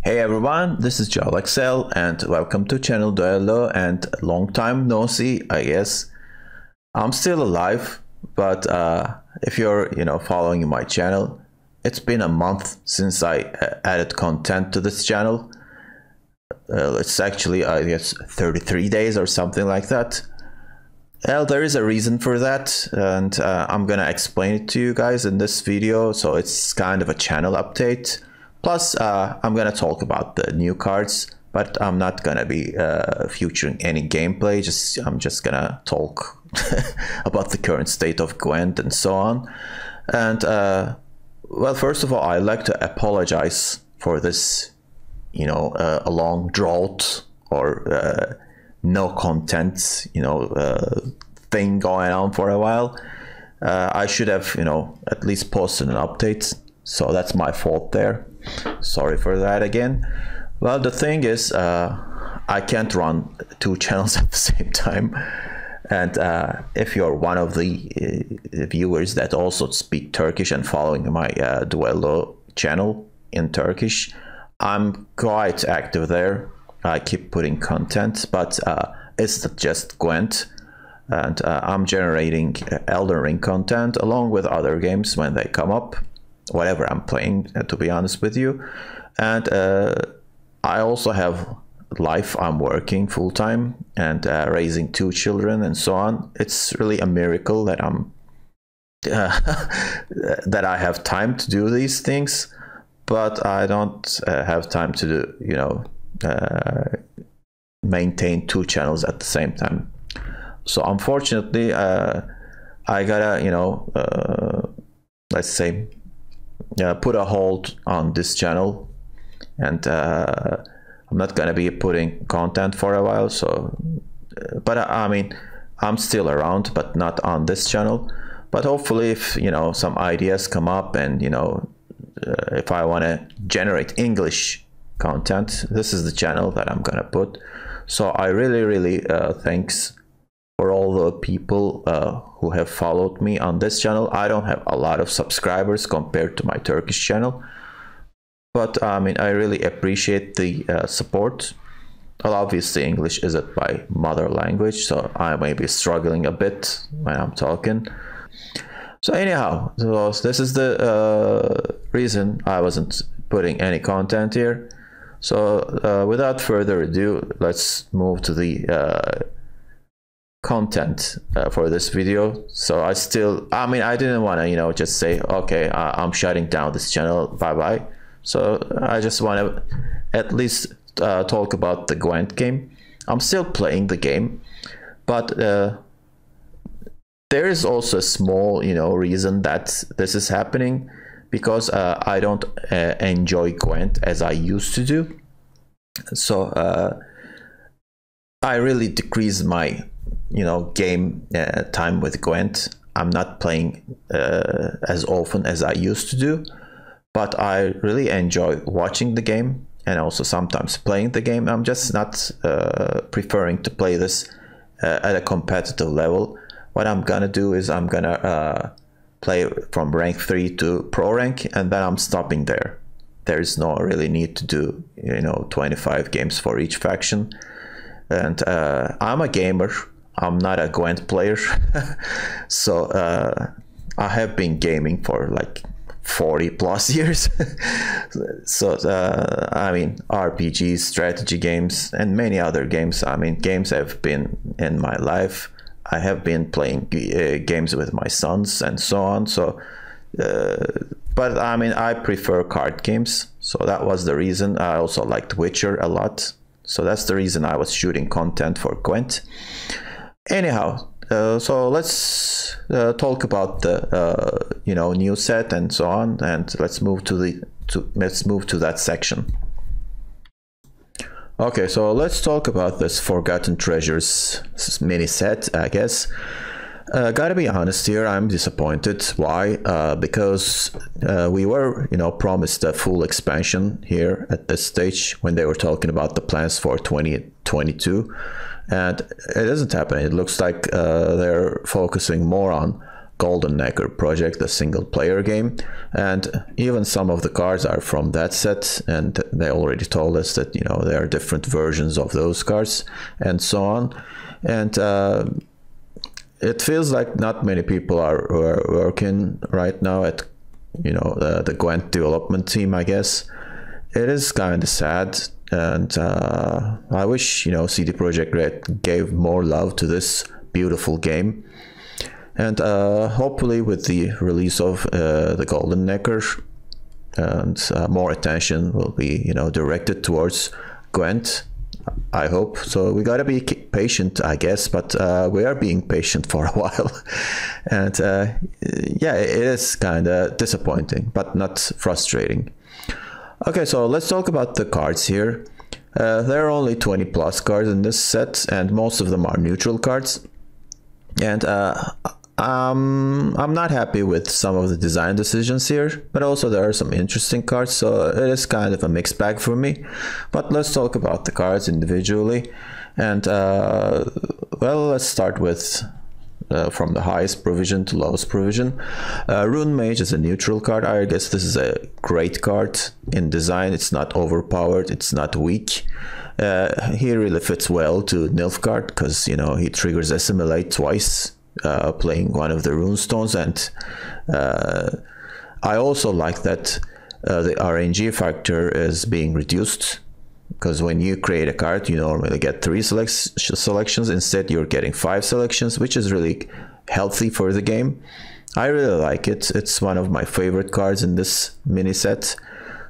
Hey everyone, this is JoelXL and welcome to channel Duello, and long time no see, I guess. I'm still alive, but if you're following my channel, it's been a month since I added content to this channel. It's actually, I guess, 33 days or something like that. Well, there is a reason for that, and I'm gonna explain it to you guys in this video, so it's kind of a channel update. Plus, I'm gonna talk about the new cards, but I'm not gonna be featuring any gameplay. I'm just gonna talk about the current state of Gwent and so on. And well, first of all, I'd like to apologize for this, a long drought or no content, thing going on for a while. I should have, at least posted an update. So that's my fault there. Sorry for that again. Well, the thing is, I can't run two channels at the same time. And if you're one of the viewers that also speak Turkish and following my Duello channel in Turkish, I'm quite active there. I keep putting content, but it's not just Gwent. And I'm generating Elden Ring content along with other games when they come up. Whatever I'm playing, to be honest with you. And I also have life. I'm working full-time and raising 2 children and so on. It's really a miracle that I'm that I have time to do these things, but I don't have time to do, maintain 2 channels at the same time. So unfortunately, I gotta, let's say, put a hold on this channel, and I'm not gonna be putting content for a while. So but I mean, I'm still around, but not on this channel. But hopefully, if some ideas come up, and if I want to generate English content, this is the channel that I'm gonna put. So I really thanks for all the people who have followed me on this channel. I don't have a lot of subscribers compared to my Turkish channel, but I mean, I really appreciate the support. Well, obviously English isn't my mother language, so I may be struggling a bit when I'm talking. So anyhow, so this is the reason I wasn't putting any content here. So without further ado, let's move to the content for this video. So I didn't want to just say, okay, I'm shutting down this channel, bye bye. So I just want to at least talk about the Gwent game. I'm still playing the game, but there is also a small reason that this is happening, because I don't enjoy Gwent as I used to do. So I really decrease my game time with Gwent. I'm not playing as often as I used to do, but I really enjoy watching the game and also sometimes playing the game. I'm just not preferring to play this at a competitive level. What I'm gonna do is I'm gonna play from rank 3 to pro rank, and then I'm stopping there. There is no really need to do 25 games for each faction. And I'm a gamer. I'm not a Gwent player. So I have been gaming for like 40 plus years. So I mean, RPGs, strategy games, and many other games. I mean, games have been in my life. I have been playing games with my sons and so on. So but I mean, I prefer card games. So that was the reason. I also liked Witcher a lot. So that's the reason I was shooting content for Gwent. Anyhow, so let's talk about the new set and so on, and let's move to that section. Okay, so let's talk about this Forgotten Treasures mini set, I guess. Gotta be honest here, I'm disappointed. Why? Because we were, promised a full expansion here at this stage when they were talking about the plans for 2022, and it doesn't happen. It looks like they're focusing more on Golden Necker project, the single player game, and even some of the cards are from that set, and they already told us that, you know, there are different versions of those cards and so on. And it feels like not many people are working right now at, you know, the Gwent development team, I guess. It is kind of sad, and I wish, you know, CD Projekt Red gave more love to this beautiful game. And hopefully with the release of the Golden Necker, and more attention will be, you know, directed towards Gwent, I hope. So we gotta be patient, I guess, but we are being patient for a while. And yeah, it is kind of disappointing, but not frustrating. Okay, so let's talk about the cards here. There are only 20 plus cards in this set, and most of them are neutral cards. And I'm not happy with some of the design decisions here, but also there are some interesting cards, so it is kind of a mixed bag for me. But let's talk about the cards individually. And well, let's start with from the highest provision to lowest provision. Rune Mage is a neutral card. I guess this is a great card in design. It's not overpowered, it's not weak. He really fits well to Nilfgaard because, you know, he triggers Assimilate twice, playing one of the runestones, and I also like that the RNG factor is being reduced, because when you create a card you normally get 3 selections, instead you're getting 5 selections, which is really healthy for the game. I really like it. It's one of my favorite cards in this mini set.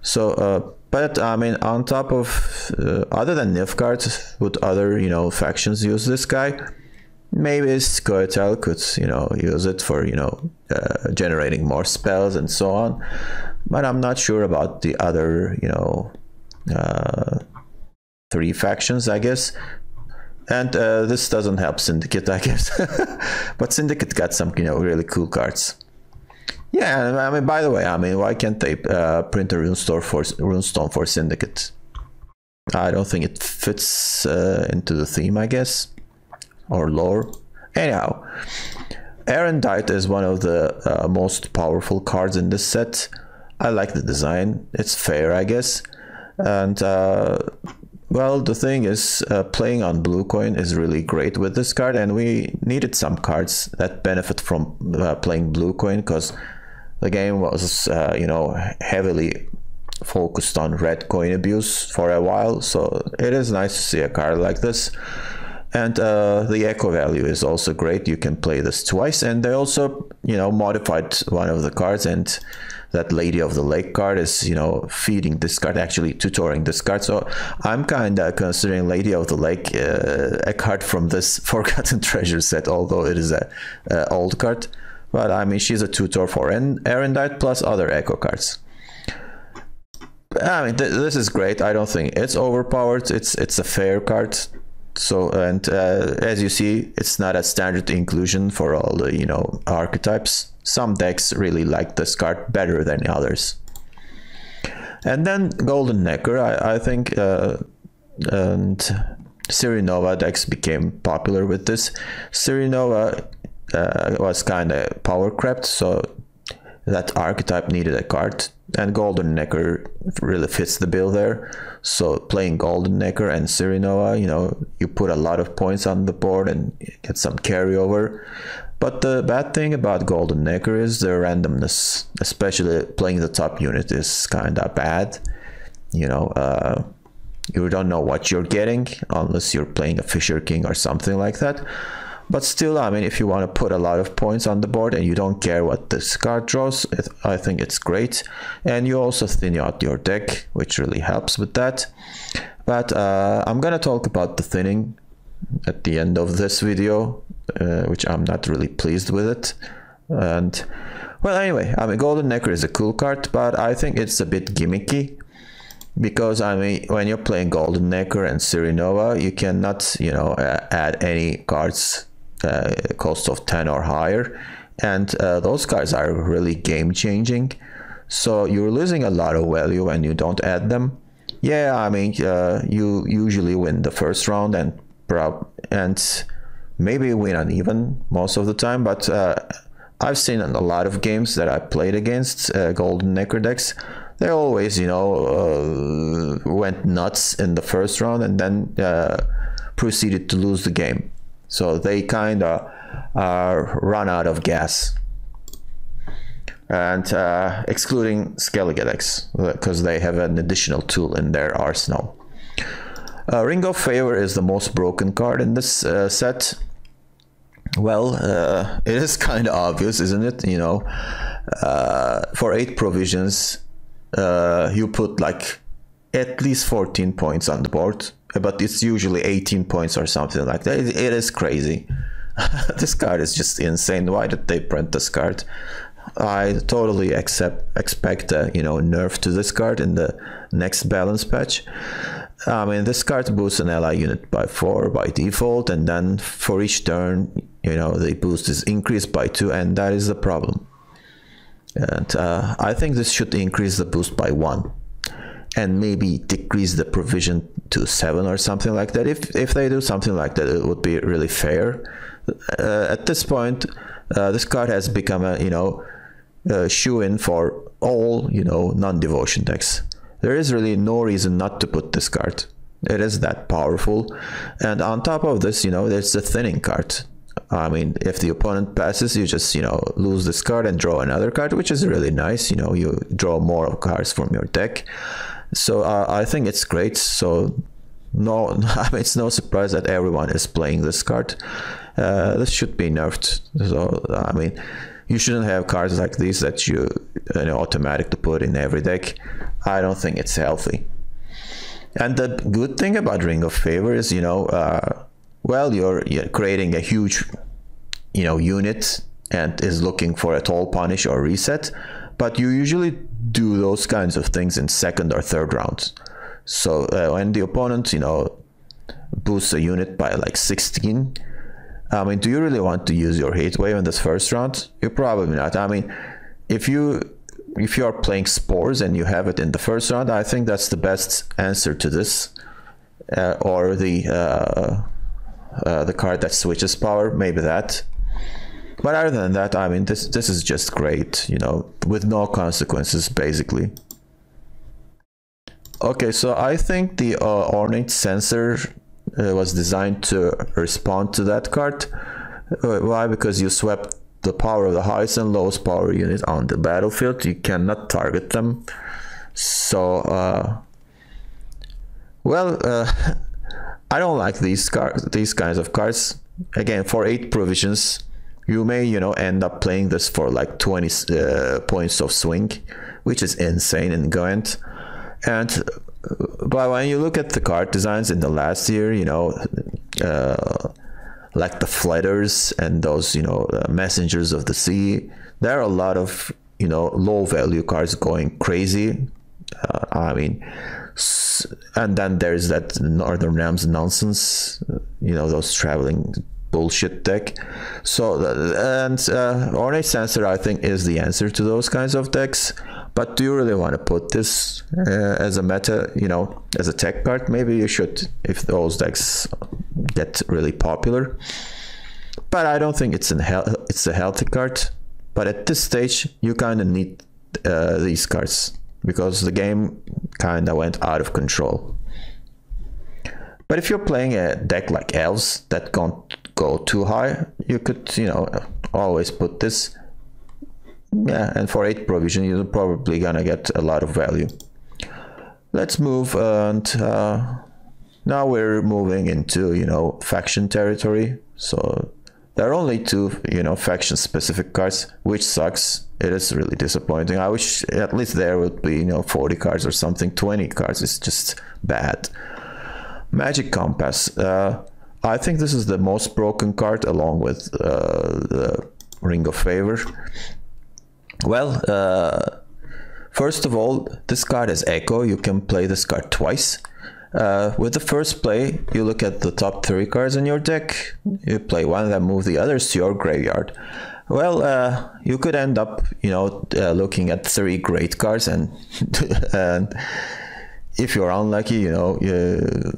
So but I mean, on top of other than Nilfgaard, would other, you know, factions use this guy? Maybe Scoia'tael could, you know, use it for, you know, generating more spells and so on, but I'm not sure about the other, you know, 3 factions, I guess. And this doesn't help Syndicate, I guess. But Syndicate got some, you know, really cool cards. Yeah, I mean, by the way, I mean, why can't they print a runestone for Syndicate? I don't think it fits into the theme, I guess, or lore. Anyhow, Erendite is one of the most powerful cards in this set. I like the design. It's fair, I guess. And well, the thing is, playing on blue coin is really great with this card, and we needed some cards that benefit from playing blue coin, because the game was, you know, heavily focused on red coin abuse for a while. So it is nice to see a card like this. And the echo value is also great. You can play this twice, and they also, you know, modified one of the cards, and that Lady of the Lake card is, you know, feeding this card, actually tutoring this card. So I'm kind of considering Lady of the Lake a card from this Forgotten Treasure set, although it is a old card. But I mean, she's a tutor for Erendite plus other echo cards. I mean, this is great. I don't think it's overpowered. It's a fair card. So, and as you see, it's not a standard inclusion for all the, you know, archetypes. Some decks really like this card better than others. And then Golden Necker, I think, and Sirinova decks became popular with this. Sirinova was kind of power crept, so that archetype needed a card, and Golden Necker really fits the bill there. So playing Golden Necker and Sirinova, you know, you put a lot of points on the board and get some carryover. But the bad thing about Golden Necker is the randomness, especially playing the top unit is kind of bad. You know, you don't know what you're getting unless you're playing a Fisher King or something like that. But still, I mean, if you want to put a lot of points on the board and you don't care what this card draws, I think it's great. And you also thin out your deck, which really helps with that. But I'm going to talk about the thinning at the end of this video, which I'm not really pleased with it. And, well, anyway, I mean, Golden Necker is a cool card, but I think it's a bit gimmicky. Because, I mean, when you're playing Golden Necker and Sirinova, you cannot, you know, add any cards cost of 10 or higher, and those cards are really game changing, so you're losing a lot of value when you don't add them. Yeah, I mean, you usually win the first round and maybe win uneven most of the time, but I've seen in a lot of games that I played against Golden Necker decks. They always, went nuts in the first round and then proceeded to lose the game. So they kind of run out of gas. And excluding Skellige decks, because they have an additional tool in their arsenal. Ring of Favor is the most broken card in this set. Well, it is kind of obvious, isn't it? For 8 provisions, you put like at least 14 points on the board, but it's usually 18 points or something like that. It is crazy. This card is just insane. Why did they print this card? I totally expect a nerf to this card in the next balance patch. I mean, this card boosts an ally unit by 4 by default, and then for each turn, the boost is increased by 2, and that is the problem. And I think this should increase the boost by 1, and maybe decrease the provision to 7 or something like that. If they do something like that, it would be really fair. At this point, this card has become a shoe-in for all non-devotion decks. There is really no reason not to put this card. It is that powerful, and on top of this, there's the thinning card. I mean, if the opponent passes, you just lose this card and draw another card, which is really nice. You draw more cards from your deck. So I think it's great. So no, I mean, it's no surprise that everyone is playing this card. This should be nerfed. So I mean, you shouldn't have cards like these that you automatically put in every deck. I don't think it's healthy. And the good thing about Ring of Favor is, well, you're creating a huge, unit and is looking for a tall punish or reset, but you usually do those kinds of things in second or third rounds. So when the opponent, boosts a unit by like 16, I mean, do you really want to use your hate wave in this first round? You're probably not. I mean, if you are playing Spores and you have it in the first round, I think that's the best answer to this. Or the card that switches power, maybe that. But other than that, I mean, this is just great, with no consequences, basically. Okay, so I think the Ornate Censer was designed to respond to that card. Why? Because you swept the power of the highest and lowest power unit on the battlefield. You cannot target them. So, I don't like these kinds of cards. Again, for 8 provisions, you may end up playing this for like 20 points of swing, which is insane in Gwent. And but when you look at the card designs in the last year, like the Flatters and those Messengers of the Sea, there are a lot of low value cards going crazy. I mean, and then there's that Northern Realms nonsense, those traveling bullshit deck. So Ornate Censer, I think, is the answer to those kinds of decks. But do you really want to put this as a meta, as a tech card? Maybe you should, if those decks get really popular. But I don't think it's a healthy card. But at this stage, you kind of need these cards, because the game kind of went out of control. But if you're playing a deck like Elves that can't go too high, you could, always put this. Yeah, and for 8 provision, you're probably gonna get a lot of value. Let's move, and now we're moving into, faction territory. So there are only 2, faction-specific cards, which sucks. It is really disappointing. I wish at least there would be, 40 cards or something. 20 cards is just bad. Magic Compass. I think this is the most broken card, along with the Ring of Favor. Well, first of all, this card is Echo. You can play this card twice. With the first play, you look at the top 3 cards in your deck. You play one of them, move the others to your graveyard. Well, you could end up, looking at 3 great cards, and and if you're unlucky,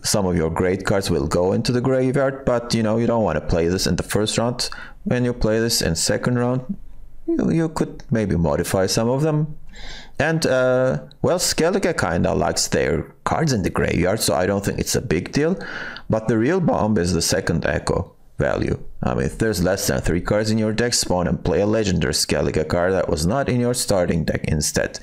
some of your great cards will go into the graveyard. But you don't want to play this in the first round. When you play this in second round, you could maybe modify some of them. And well, Skellige kind of likes their cards in the graveyard, so I don't think it's a big deal. But the real bomb is the second echo value. I mean, if there's less than 3 cards in your deck, spawn and play a legendary Skellige card that was not in your starting deck instead.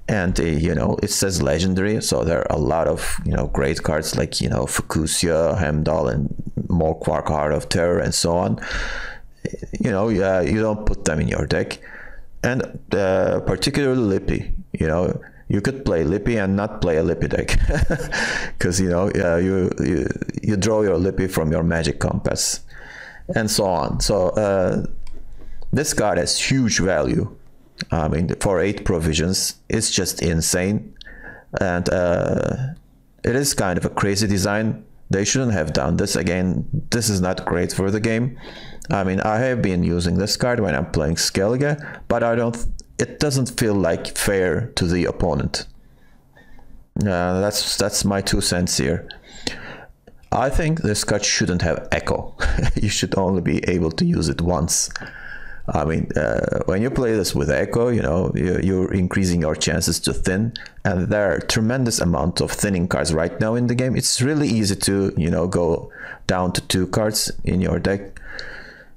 And you know, it says legendary, so there are a lot of, you know, great cards like, you know, Fukusia, Heimdall, and Morkvark, Heart of Terror, and so on. You know, you don't put them in your deck. And particularly Lippy, you know, you could play Lippy and not play a Lippy deck, because you know, you draw your Lippy from your Magic Compass, and so on. So this card has huge value. I mean, for 8 provisions, it's just insane, and it is kind of a crazy design. They shouldn't have done this. Again, this is not great for the game. I mean, I have been using this card when I'm playing Skellige, but it doesn't feel like fair to the opponent. That's my 2 cents here. I think this card shouldn't have Echo. You should only be able to use it once. I mean, when you play this with Echo, you know, you're increasing your chances to thin, and there are a tremendous amount of thinning cards right now in the game. It's really easy to, you know, go down to 2 cards in your deck.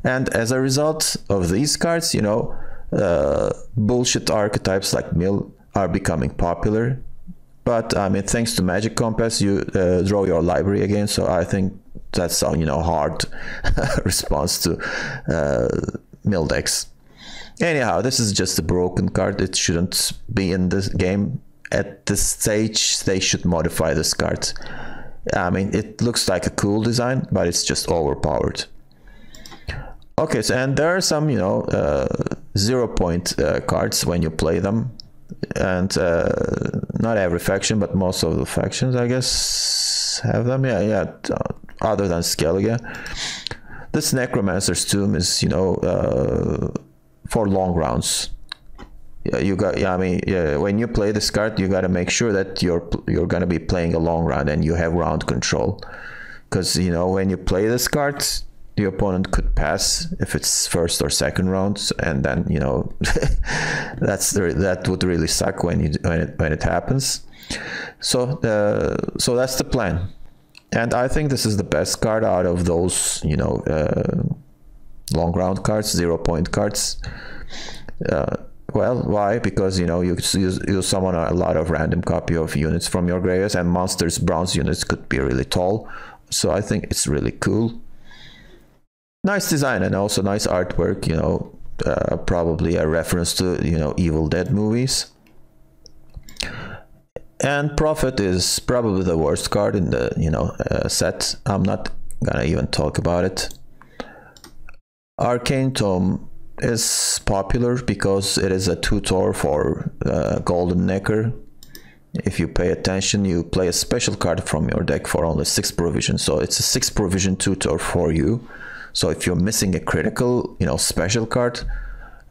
And as a result of these cards, you know, bullshit archetypes like Mill are becoming popular. But I mean, thanks to Magic Compass, you draw your library again. So I think that's a, you know, hard response to Mill decks. Anyhow, this is just a broken card. It shouldn't be in this game. At this stage, they should modify this card. I mean, it looks like a cool design, but it's just overpowered. Okay, so and there are some, you know, 0 point cards when you play them, and not every faction, but most of the factions, I guess, have them. Yeah, other than Skellige. This Necromancer's Tomb is, you know, for long rounds. I mean, when you play this card, you got to make sure that you're gonna be playing a long round and you have round control, because you know, when you play this card, the opponent could pass if it's first or second rounds, and then, you know, that would really suck when it happens. So that's the plan, and I think this is the best card out of those, you know, long round cards, 0 point cards. Well, why? Because, you know, you summon a lot of random copy of units from your graveyards, and monsters bronze units could be really tall. So I think it's really cool. Nice design and also nice artwork, you know, probably a reference to, you know, Evil Dead movies. And Prophet is probably the worst card in the, you know, set. I'm not gonna even talk about it. Arcane Tome is popular because it is a tutor for Golden Necker. If you pay attention, you play a special card from your deck for only 6 provision. So it's a 6 provision tutor for you. So if you're missing a critical, you know, special card,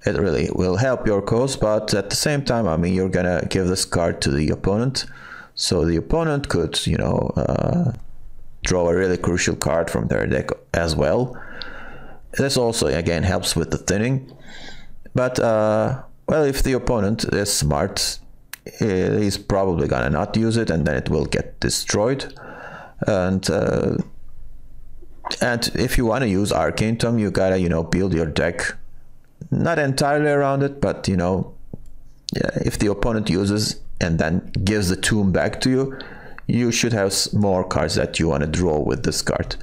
it really will help your cause. But at the same time, I mean, you're gonna give this card to the opponent, so the opponent could, you know, draw a really crucial card from their deck as well. This also again helps with the thinning. But well, if the opponent is smart, he's probably gonna not use it, and then it will get destroyed. And if you want to use Arcane Tome, you gotta, you know, build your deck not entirely around it, but, you know, if the opponent uses and then gives the tomb back to you, you should have more cards that you want to draw with this card.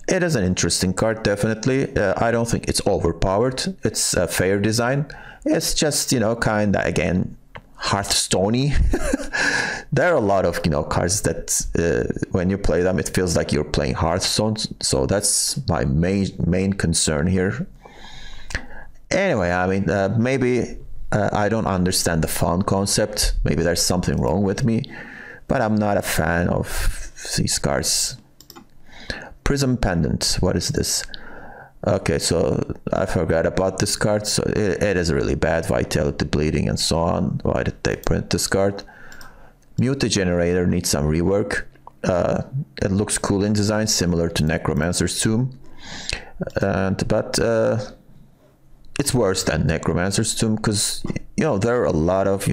It is an interesting card, definitely. I don't think it's overpowered. It's a fair design. It's just, you know, kind of, again, Hearthstone-y. There are a lot of, you know, cards that when you play them, it feels like you're playing Hearthstone. So that's my main concern here. Anyway, I mean, maybe I don't understand the fun concept. Maybe there's something wrong with me, but I'm not a fan of these cards. Prism Pendant, what is this? Okay, so I forgot about this card. So it is really bad, vitality bleeding and so on. Why did they print this card? Mutagenerator needs some rework. It looks cool in design, similar to Necromancer's Tomb, but it's worse than Necromancer's Tomb, because there are a lot of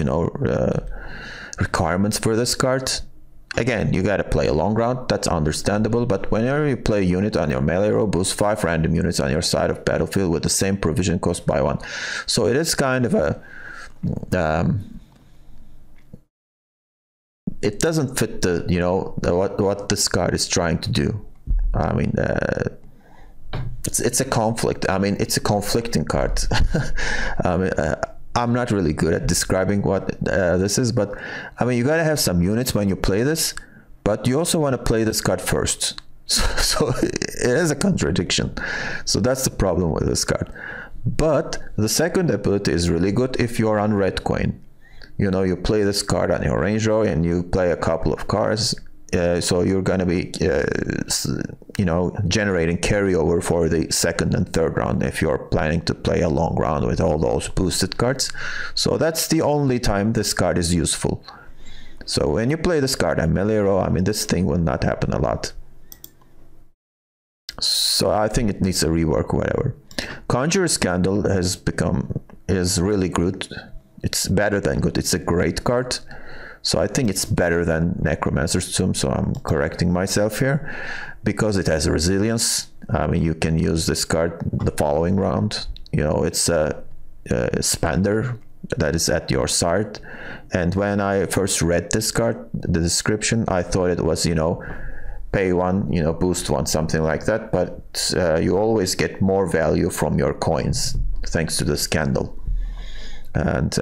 requirements for this card. Again, you gotta play a long round, that's understandable, but whenever you play a unit on your melee row, boost 5 random units on your side of battlefield with the same provision cost by 1. So it is kind of a it doesn't fit the what this card is trying to do. I mean, it's a conflict. I mean, it's a conflicting card. I mean, I'm not really good at describing what this is, but I mean, you gotta have some units when you play this, but you also want to play this card first. So it is a contradiction. So that's the problem with this card. But the second ability is really good if you're on red coin. You play this card on your range row and you play a couple of cards. So you're going to be, generating carryover for the second and third round if you're planning to play a long round with all those boosted cards. So that's the only time this card is useful. So when you play this card on melee row, I mean, this thing will not happen a lot. So I think it needs a rework, whatever. Conjurer's Candle is really good. It's better than good. It's a great card. So I think it's better than Necromancer's Tomb. So I'm correcting myself here because it has resilience. I mean, you can use this card the following round. It's a Spander that is at your side. And when I first read this card, the description, I thought it was, pay 1, boost 1, something like that. But you always get more value from your coins thanks to this candle. And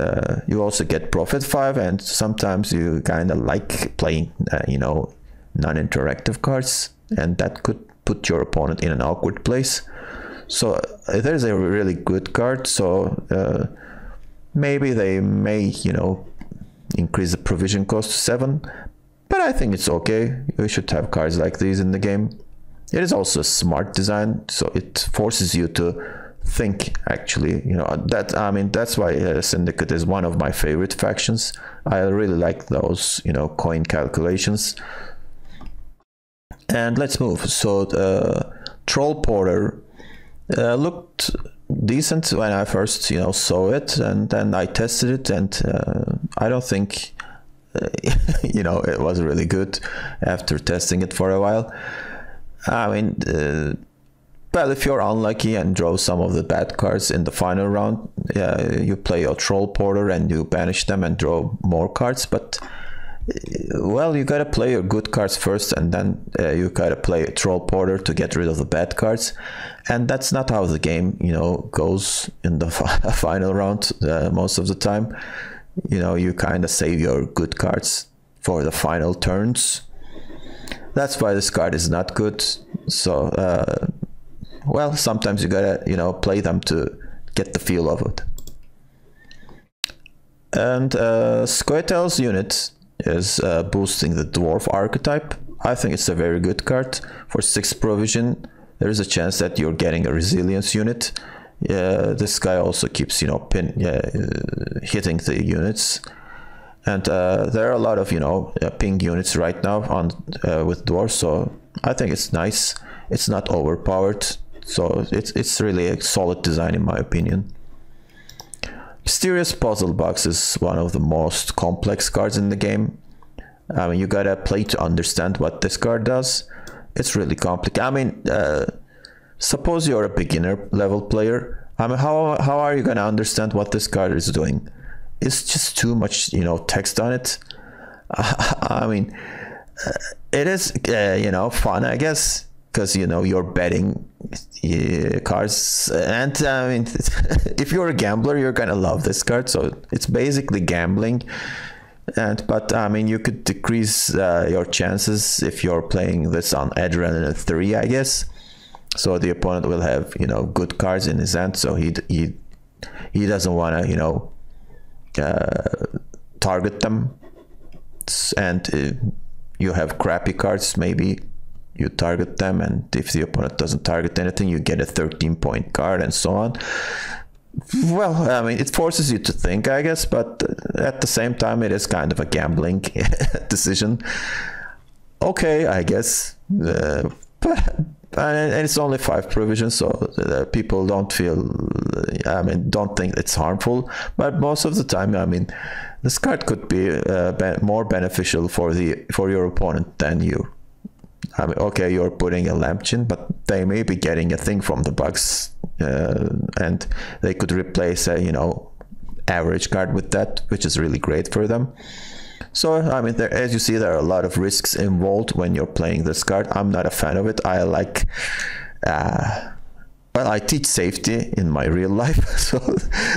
you also get profit 5, and sometimes you kind of like playing non-interactive cards, and that could put your opponent in an awkward place. So there's a really good card. So maybe they may increase the provision cost to 7, but I think it's okay. We should have cards like these in the game. It is also a smart design, so it forces you to think, actually. That's why Syndicate is one of my favorite factions. I really like those coin calculations. And let's move. So Troll Porter looked decent when I first saw it, and then I tested it, and I don't think it was really good after testing it for a while. I mean, well, if you're unlucky and draw some of the bad cards in the final round, you play your Troll Porter and you banish them and draw more cards. But well, you gotta play your good cards first, and then you gotta play a Troll Porter to get rid of the bad cards. And that's not how the game goes in the final round most of the time. You kind of save your good cards for the final turns. That's why this card is not good. So well, sometimes you gotta play them to get the feel of it. And Scoia'tael's unit is boosting the dwarf archetype. I think it's a very good card. For 6 provision, there is a chance that you're getting a resilience unit. This guy also keeps hitting the units. And there are a lot of ping units right now on with dwarves, so I think it's nice. It's not overpowered, so it's really a solid design in my opinion. Mysterious Puzzle Box is one of the most complex cards in the game. I mean, you gotta play to understand what this card does. It's really complicated. I mean, suppose you're a beginner level player. I mean, how are you gonna understand what this card is doing? It's just too much, text on it. I mean, it is, fun, I guess, because, you're betting cards. And I mean, if you're a gambler, you're gonna love this card. So it's basically gambling. But I mean, you could decrease your chances if you're playing this on Adrenaline 3, I guess. So the opponent will have, good cards in his hand. So he doesn't want to, target them, and you have crappy cards, maybe you target them, and if the opponent doesn't target anything, you get a 13-point card, and so on. Well, I mean, it forces you to think, I guess, but at the same time, it is kind of a gambling decision. Okay, I guess, but and it's only 5 provisions, so people don't feel, I mean, don't think it's harmful. But most of the time, I mean, this card could be more beneficial for your opponent than you. I mean, okay, you're putting a Lampkin, but they may be getting a thing from the box, and they could replace a, you know, average card with that, which is really great for them. So, I mean, as you see, there are a lot of risks involved when you're playing this card. I'm not a fan of it. I like, well, I teach safety in my real life, so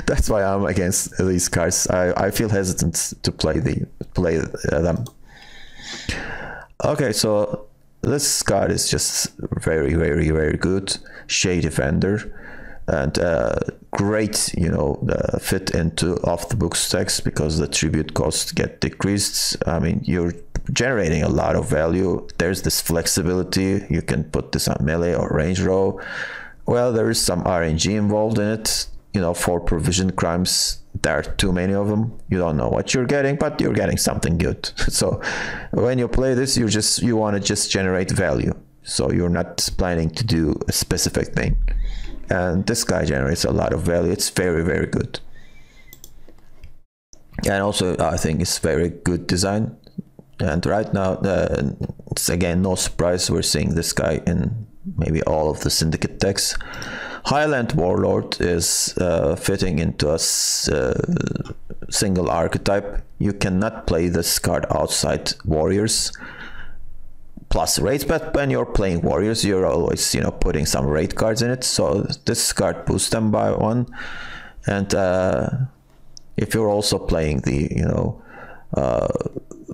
that's why I'm against these cards. I feel hesitant to play them. Okay, so this card is just very, very, very good. Shade Defender. And great, you know, fit into off-the-books decks because the tribute costs get decreased. I mean, you're generating a lot of value. There's this flexibility. You can put this on melee or range row. Well, there is some RNG involved in it. You know, for provision crimes, there are too many of them. You don't know what you're getting, but you're getting something good. So when you play this, you want to just generate value. So you're not planning to do a specific thing. And this guy generates a lot of value. It's very, very good. And also, I think it's very good design. And right now, it's again, no surprise, we're seeing this guy in maybe all of the Syndicate decks. Highland Warlord is fitting into a single archetype. You cannot play this card outside Warriors plus raids, but when you're playing Warriors, you're always, you know, putting some raid cards in it. So this card boosts them by 1. And if you're also playing the, you know,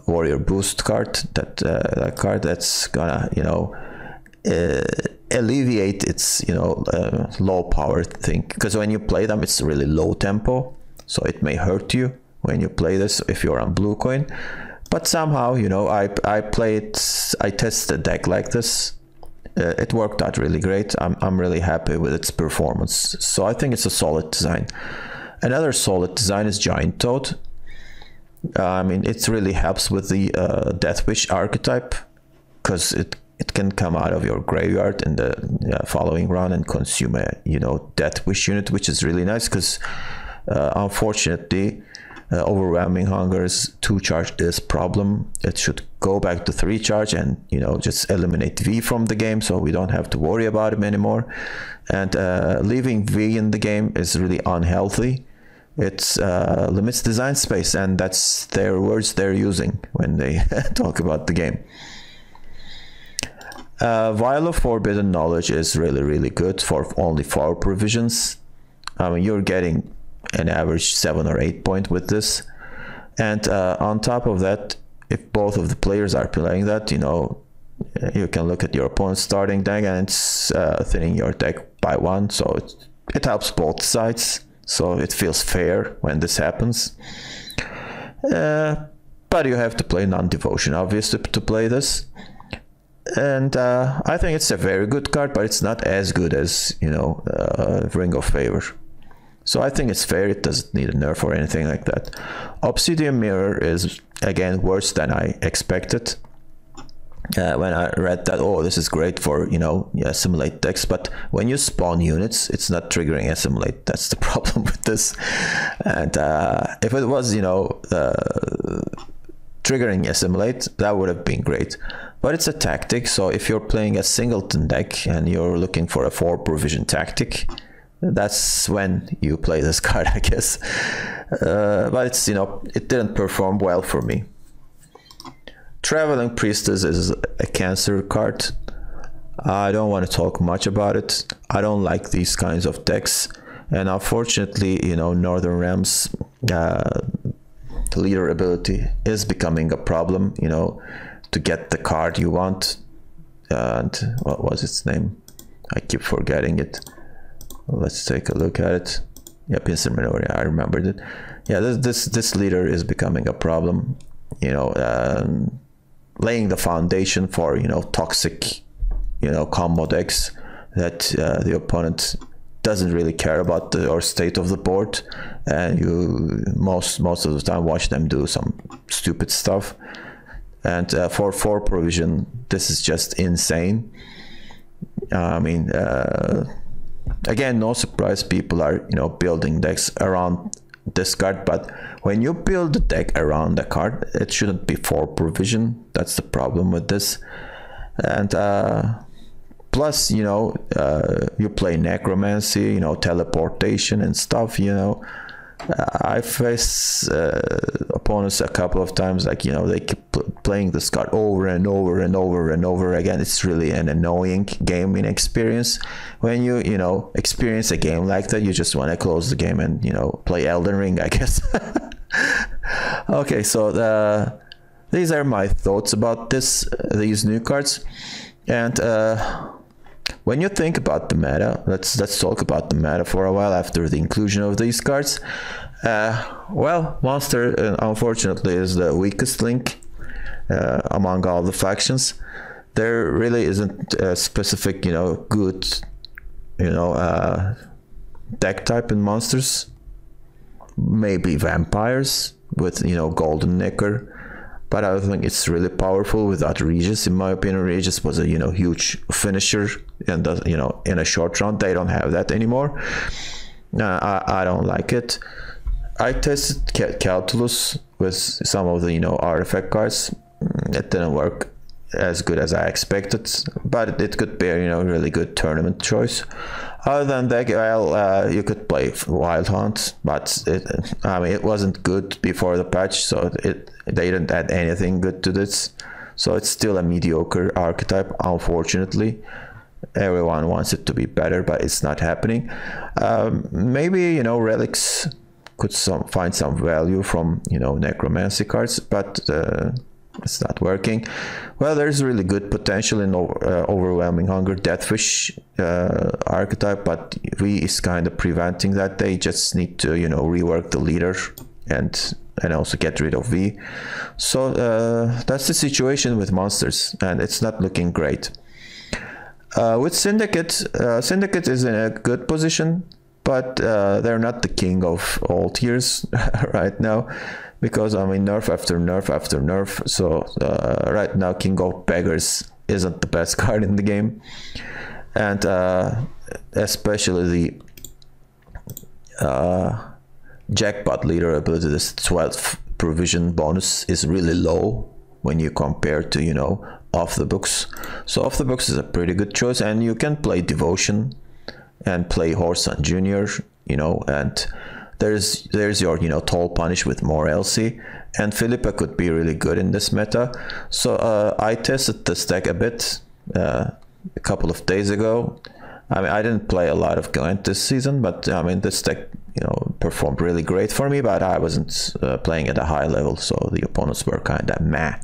Warrior boost card, that card that's gonna, you know, alleviate its, you know, low power thing, because when you play them, it's really low tempo, so it may hurt you when you play this if you're on blue coin. But somehow, you know, I tested a deck like this. It worked out really great. I'm really happy with its performance. So I think it's a solid design. Another solid design is Giant Toad. I mean, it really helps with the Death Wish archetype, because it can come out of your graveyard in the following round and consume a, you know, Death Wish unit, which is really nice because unfortunately, Overwhelming Hunger's 2-charge is problem. It should go back to 3-charge and, you know, just eliminate V from the game, so we don't have to worry about him anymore. And leaving V in the game is really unhealthy. It limits design space, and that's their words they're using when they talk about the game. Vial of Forbidden Knowledge is really, really good for only 4 provisions. I mean, you're getting an average 7 or 8 point with this, and on top of that, if both of the players are playing that, you know, you can look at your opponent's starting deck and it's thinning your deck by 1, so it helps both sides, so it feels fair when this happens. But you have to play Non-Devotion obviously to play this, and I think it's a very good card, but it's not as good as, you know, Ring of Favor. So I think it's fair. It doesn't need a nerf or anything like that. Obsidian Mirror is, again, worse than I expected. When I read that, oh, this is great for, you know, assimilate decks, but when you spawn units, it's not triggering assimilate. That's the problem with this. And if it was, you know, triggering assimilate, that would have been great. But it's a tactic, so if you're playing a singleton deck and you're looking for a 4 provision tactic, that's when you play this card, I guess. But it's, you know, it didn't perform well for me. Traveling Priestess is a cancer card. I don't want to talk much about it. I don't like these kinds of decks, and unfortunately, you know, Northern Realms leader ability is becoming a problem, you know, to get the card you want. And what was its name? I keep forgetting it. Let's take a look at it. Yep, Instant Minority, I remembered it. Yeah, this leader is becoming a problem, you know, laying the foundation for, you know, toxic, you know, combo decks that the opponent doesn't really care about or state of the board, and you most of the time watch them do some stupid stuff. And for 4 provision, this is just insane. I mean, again, no surprise, people are, you know, building decks around this card, but when you build the deck around the card, it shouldn't be for provision. That's the problem with this. And plus, you know, you play necromancy, you know, teleportation and stuff, you know. I faced opponents a couple of times, like, you know, they keep playing this card over and over and over and over again. It's really an annoying gaming experience. When you know, experience a game like that, you just want to close the game and, you know, play Elden Ring, I guess. Okay, so these are my thoughts about these new cards. And when you think about the meta, let's talk about the meta for a while after the inclusion of these cards. Well, Monster unfortunately is the weakest link among all the factions. There really isn't a specific, you know, good, you know, deck type in Monsters. Maybe vampires with, you know, Golden Necker. But I don't think it's really powerful without Regis. In my opinion, Regis was a, you know, huge finisher, and you know, in a short round. They don't have that anymore. I don't like it. I tested Calculus with some of the, you know, artifact cards. It didn't work as good as I expected, but it could be a, you know, really good tournament choice. Other than that, well, you could play Wild Hunt, but I mean, it wasn't good before the patch, so they didn't add anything good to this. So it's still a mediocre archetype, unfortunately. Everyone wants it to be better, but it's not happening. Maybe, you know, relics could find some value from, you know, necromancy cards, but it's not working. Well, there's really good potential in Overwhelming Hunger, Deathwish archetype, but V is kind of preventing that. They just need to, you know, rework the leader and also get rid of V. So that's the situation with Monsters, and it's not looking great. With Syndicate, Syndicate is in a good position, but they're not the king of all tiers right now, because I mean, nerf after nerf after nerf. So right now, King of Beggars isn't the best card in the game, and especially the Jackpot Leader ability, this 12 provision bonus is really low when you compare to, you know, Off the Books. So Off the Books is a pretty good choice, and you can play Devotion and play Horson Jr., you know, and there's your, you know, Toll Punish with more LC, and Philippa could be really good in this meta. So I tested this deck a bit a couple of days ago. I mean, I didn't play a lot of Gwent this season, but I mean, this deck, you know, performed really great for me, but I wasn't playing at a high level, so the opponents were kind of meh.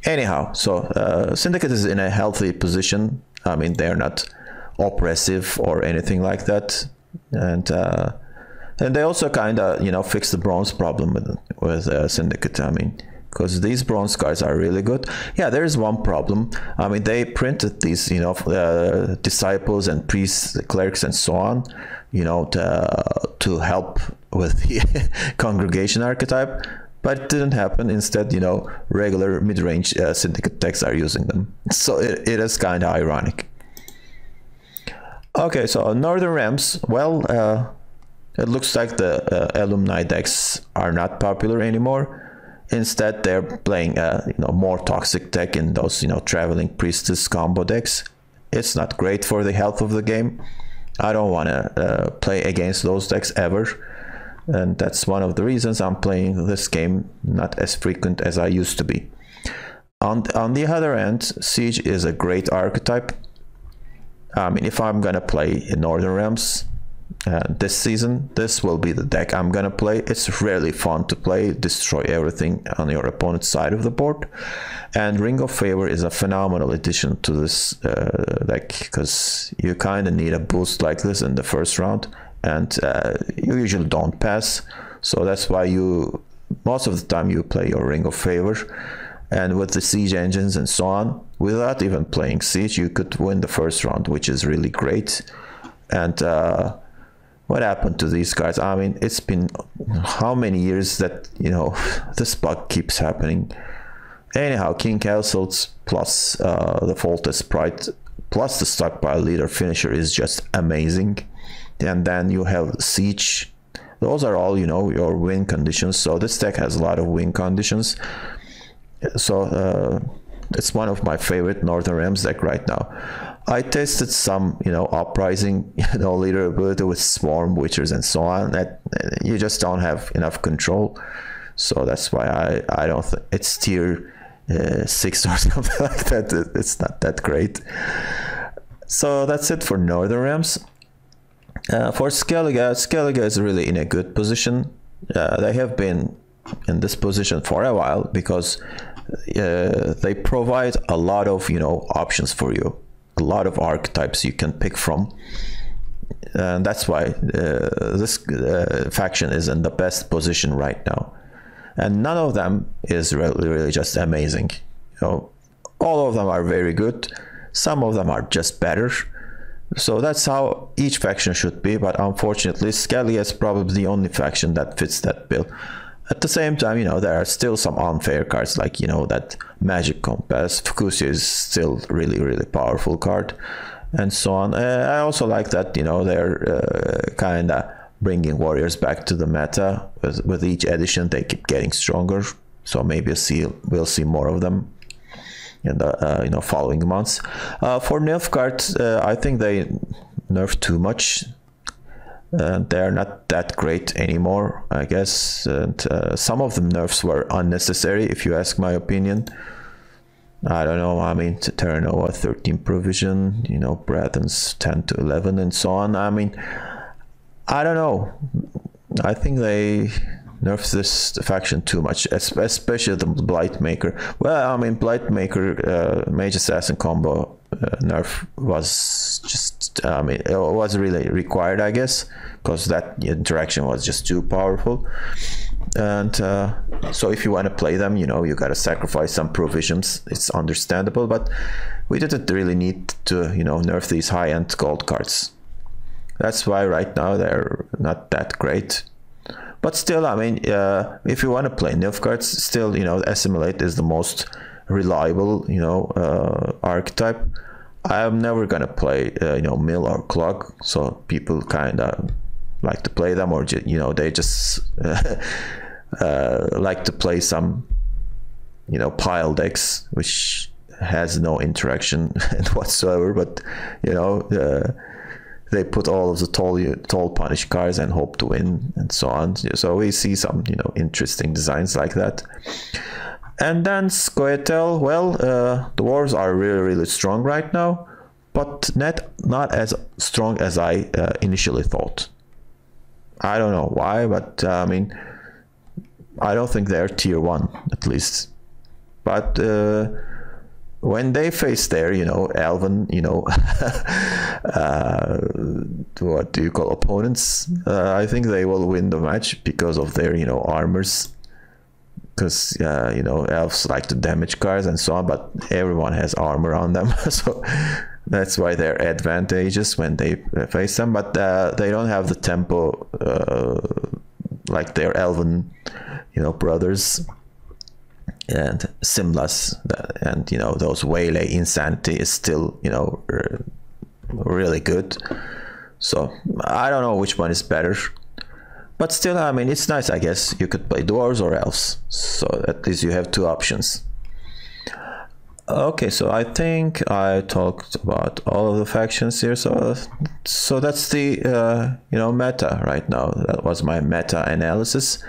Anyhow, so Syndicate is in a healthy position. I mean, they're not oppressive or anything like that, and they also kind of, you know, fix the bronze problem with Syndicate. I mean, because these bronze cards are really good. Yeah, there is one problem. I mean, they printed these, you know, disciples and priests, clerics, and so on, you know, to help with the congregation archetype, but it didn't happen. Instead, you know, regular mid-range Syndicate decks are using them. So it is kind of ironic. Okay, so Northern Realms, well, it looks like the alumni decks are not popular anymore. Instead, they're playing you know, more toxic deck in those, you know, traveling priestess combo decks. It's not great for the health of the game. I don't want to play against those decks ever, and that's one of the reasons I'm playing this game not as frequent as I used to be. On the other end, Siege is a great archetype. I mean, if I'm gonna play in Northern Realms this season, this will be the deck I'm gonna play. It's really fun to play, destroy everything on your opponent's side of the board, and Ring of Favor is a phenomenal addition to this deck, because you kind of need a boost like this in the first round, and you usually don't pass, so that's why most of the time you play your Ring of Favor. And with the siege engines and so on, without even playing siege, you could win the first round, which is really great. And what happened to these cards? I mean, it's been how many years that, you know, this bug keeps happening. Anyhow, King Castles plus the Faultless Pride plus the stockpile leader finisher is just amazing. And then you have siege. Those are all, you know, your win conditions. So this deck has a lot of win conditions. So it's one of my favorite Northern Realms deck right now. I tested some, you know, uprising, you know, leader ability with swarm witchers and so on. That you just don't have enough control. So that's why I don't think it's tier 6 or something like that. It's not that great. So that's it for Northern Realms. For Skellige is really in a good position. They have been in this position for a while because they provide a lot of, you know, options for you, a lot of archetypes you can pick from, and that's why this faction is in the best position right now. And none of them is really just amazing. You know, all of them are very good. Some of them are just better. So that's how each faction should be, but unfortunately Skellige is probably the only faction that fits that bill. At the same time, you know, there are still some unfair cards, like, you know, that Magic Compass. Fukusia is still really powerful card, and so on. I also like that, you know, they're kind of bringing warriors back to the meta. With each edition they keep getting stronger, so maybe we'll see more of them in the you know, following months. For Nilfgaard, I think they nerfed too much. They're not that great anymore, I guess. And some of the nerfs were unnecessary, if you ask my opinion. I don't know. I mean, Terra Nova 13 provision, you know, Bratton's 10 to 11 and so on. I mean, I don't know. I think they nerfed this faction too much, especially the Blightmaker. Well, I mean, Blightmaker Mage Assassin combo nerf was just, I mean, it was really required, I guess, because that interaction was just too powerful. And so if you want to play them, you know, you got to sacrifice some provisions. It's understandable, but we didn't really need to, you know, nerf these high-end gold cards. That's why right now they're not that great. But still, I mean, if you want to play Nilfgaard, still, you know, Assimilate is the most reliable, you know, archetype. I'm never gonna play, you know, Mill or Clog, so people kind of like to play them, or you know, they just like to play some, you know, pile decks, which has no interaction whatsoever. But you know, they put all of the toll punish cards and hope to win and so on. So we see some, you know, interesting designs like that. And then Scoia'tael, well, the wars are really strong right now, but not as strong as I initially thought. I don't know why, but I mean, I don't think they're tier 1 at least. But when they face their, you know, Elven, you know, what do you call opponents? I think they will win the match because of their, you know, armors. Because you know, elves like to damage cards and so on, but everyone has armor on them, so that's why they're advantageous when they face them. But they don't have the tempo like their elven, you know, brothers and Simlas, and you know, those Waylay Insanity is still, you know, really good. So I don't know which one is better. But still, I mean, it's nice, I guess. You could play dwarves or elves, so at least you have two options. Okay, so I think I talked about all of the factions here. So that's the you know, meta right now. That was my meta analysis.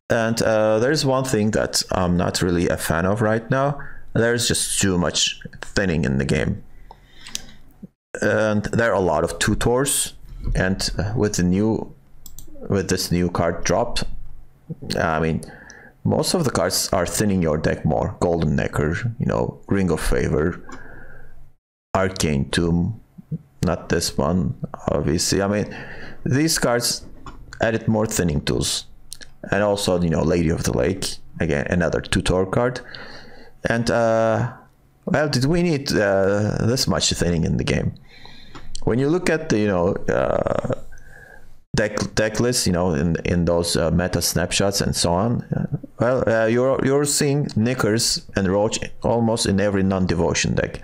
And there's one thing that I'm not really a fan of right now. There's just too much thinning in the game, and there are a lot of tutors. And with this new card drop, I mean, most of the cards are thinning your deck more. Golden Necker, you know, Ring of Favor, Arcane Tome, not this one, obviously. I mean, these cards added more thinning tools. And also, you know, Lady of the Lake, again, another tutor card. And, well, did we need this much thinning in the game? When you look at the, you know, deck list, you know, in those meta snapshots and so on, well, you're seeing Knickers and Roach almost in every non-devotion deck.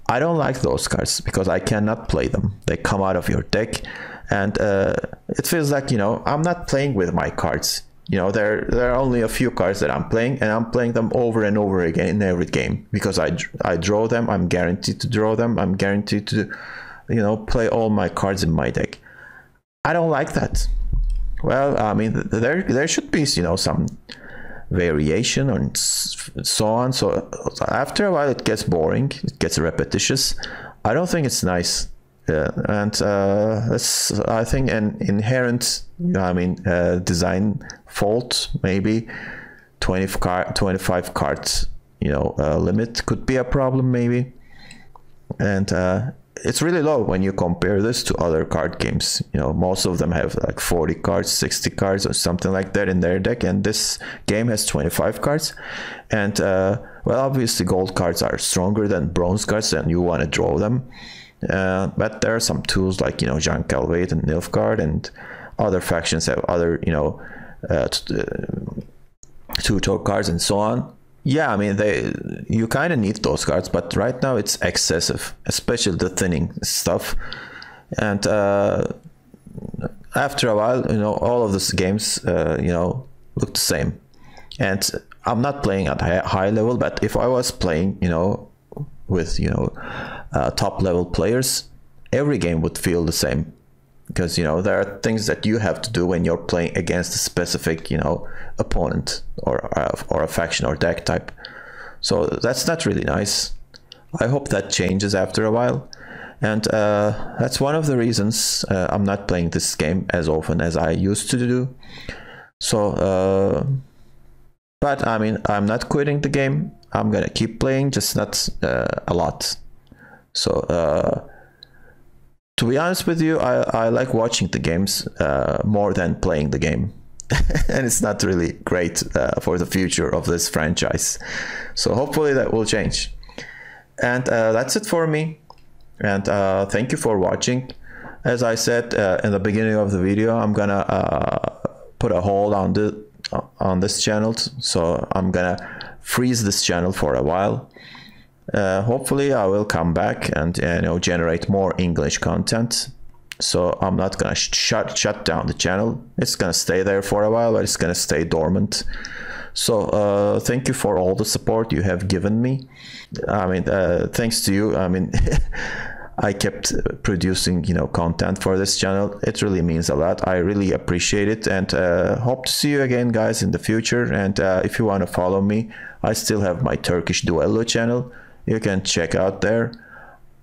I don't like those cards because I cannot play them. They come out of your deck, and it feels like, you know, I'm not playing with my cards. You know, there are only a few cards that I'm playing, and I'm playing them over and over again in every game because I draw them. I'm guaranteed to draw them. I'm guaranteed to, you know, play all my cards in my deck. I don't like that. Well, I mean, there should be, you know, some variation and so on. So after a while, it gets boring. It gets repetitious. I don't think it's nice. And that's, I think, an inherent, I mean, design fault. Maybe 25 cards, you know, limit could be a problem, maybe. And it's really low when you compare this to other card games. You know, most of them have like 40 cards, 60 cards, or something like that in their deck, and this game has 25 cards. And well, obviously, gold cards are stronger than bronze cards, and you want to draw them. But there are some tools like, you know, Jean Calveit and Nilfgaard, and other factions have other, you know, tutor cards and so on. Yeah, I mean, you kind of need those cards, but right now it's excessive, especially the thinning stuff. And after a while, you know, all of these games, you know, look the same. And I'm not playing at high level, but if I was playing, you know, with, you know, top level players, every game would feel the same. Because, you know, there are things that you have to do when you're playing against a specific, you know, opponent or a faction or deck type. So that's not really nice. I hope that changes after a while. And that's one of the reasons I'm not playing this game as often as I used to do. So, but I mean, I'm not quitting the game. I'm gonna keep playing, just not a lot. So, to be honest with you, I like watching the games more than playing the game. And it's not really great for the future of this franchise. So hopefully that will change. And that's it for me. And thank you for watching. As I said in the beginning of the video, I'm gonna put a hold on this channel. So I'm gonna freeze this channel for a while. Hopefully I will come back and, you know, generate more English content. So I'm not gonna shut down the channel. It's gonna stay there for a while, but it's gonna stay dormant. So thank you for all the support you have given me. I mean, thanks to you, I mean, I kept producing, you know, content for this channel. It really means a lot. I really appreciate it, and hope to see you again, guys, in the future. And if you want to follow me, I still have my Turkish Duello channel. You can check out there.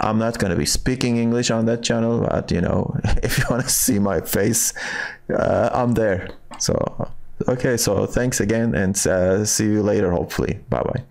I'm not going to be speaking English on that channel, but, you know, if you want to see my face, I'm there. So, okay, so thanks again, and see you later, hopefully. Bye-bye.